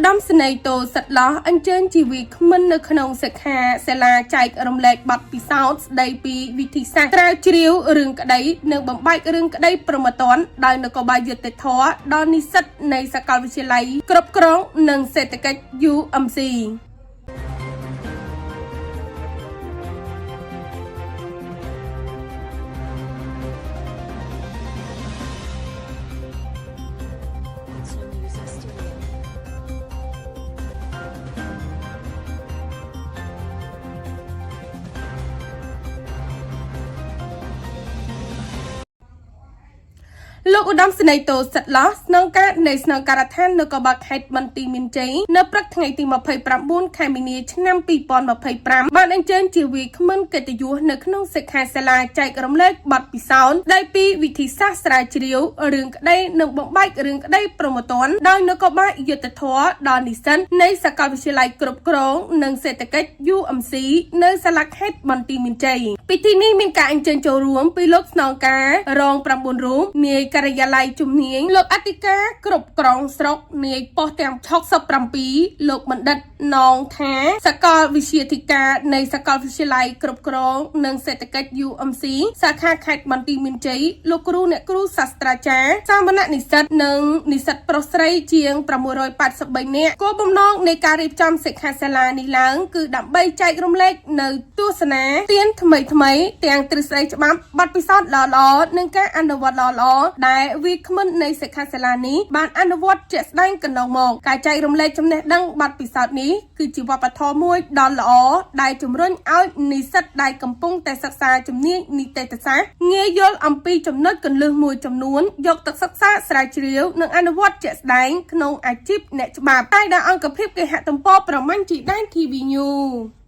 ឧត្តមស្នេហ៍តូសិតឡោះអញ្ជើញជីវីគ្មិននៅក្នុងសិក្ខាសាលាចែករំលែកបទពិសោធន៍ស្ដីពីវិធីសាស្ត្រស្រាវជ្រាវរឿងក្តីនិងបំបែករឿងក្តីប្រមត្តនដោយនគរបាលយុត្តិធម៌ដល់និស្សិតនៃសាកលវិទ្យាល័យគ្រប់គ្រងនិងសេដ្ឋកិច្ច UMCលោកឧត្តមស្នេហ៍តូសិតឡោះស្នងការនៃស្នងការដ្ឋាននគរបាលខេត្តបន្ទាយមានជ័យនៅព្រឹកថ្ងៃទី29 ខែមីនាឆ្នាំ2025បានអញ្ជើញជាវាគ្មិនកិត្តិយសនៅក្នុងសិក្ខាសាលាចែករំលែកបទពិសោធន៍ស្ដីពីវិធីសាស្ត្រស្រាវជ្រាវរឿងក្តីនិងបំបែករឿងក្តីប្រមត្តនដោយនគរបាលយុត្តិធម៌ដល់និស្សិតនៃសាកលវិទ្យាល័យគ្រប់គ្រងនិងសេដ្ឋកិច្ច UMC នៅសាលាខេត្តបន្ទាយមានជ័យពិធីនេះមានការអញ្ជើញចូលរួមពីលោកស្នងការរង9រូបនាយការិយាល័យជំនាញលោកអធិការគ្រប់គ្រងស្រុកនាយប៉ុស្តិ៍ទាំង67លោកបណ្ឌិតណងថាសាកលវិទ្យាធិការនៃសាកលវិទ្យាល័យគ្រប់គ្រងនិងសេដ្ឋកិច្ច UMC សាខាខេត្តបន្ទាយមានជ័យលោកគ្រូអ្នកគ្រូសាស្ត្រាចារ្យសាមណនិស្សិតនិងនិស្សិតប្រុសស្រីជាង683នាក់គោលបំណងនៃការរៀបចំសិក្ខាសាលានេះឡើងគឺដើម្បីចែករំលែកនៅទស្សនាទានថ្មីទាំងទ្រឹស្ដីច្បាប់បទពិសោធន៍ល្អៗនិងការអនុវត្តល្អៗដែលវាគ្មិននៃសិក្ខាសាលានេះបានអនុវត្តជាក់ស្ដែងកន្លងមកការចែករំលែកចំណេះដឹងបទពិសោធន៍នេះគឺជាវប្បធម៌មួយដ៏ល្អដែលជំរុញឲ្យនិស្សិតដែលកំពុងតែសិក្សាជំនាញនីតិសាស្ត្រងាយយល់អំពីចំណុចគន្លឹះមួយចំនួនយកទៅសិក្សាស្រាវជ្រាវនិងអនុវត្តជាក់ស្ដែងក្នុងអាជីពអ្នកច្បាប់តែដោយអង្គភាពគេហទំព័រប្រមាញ់ជីដែន TV News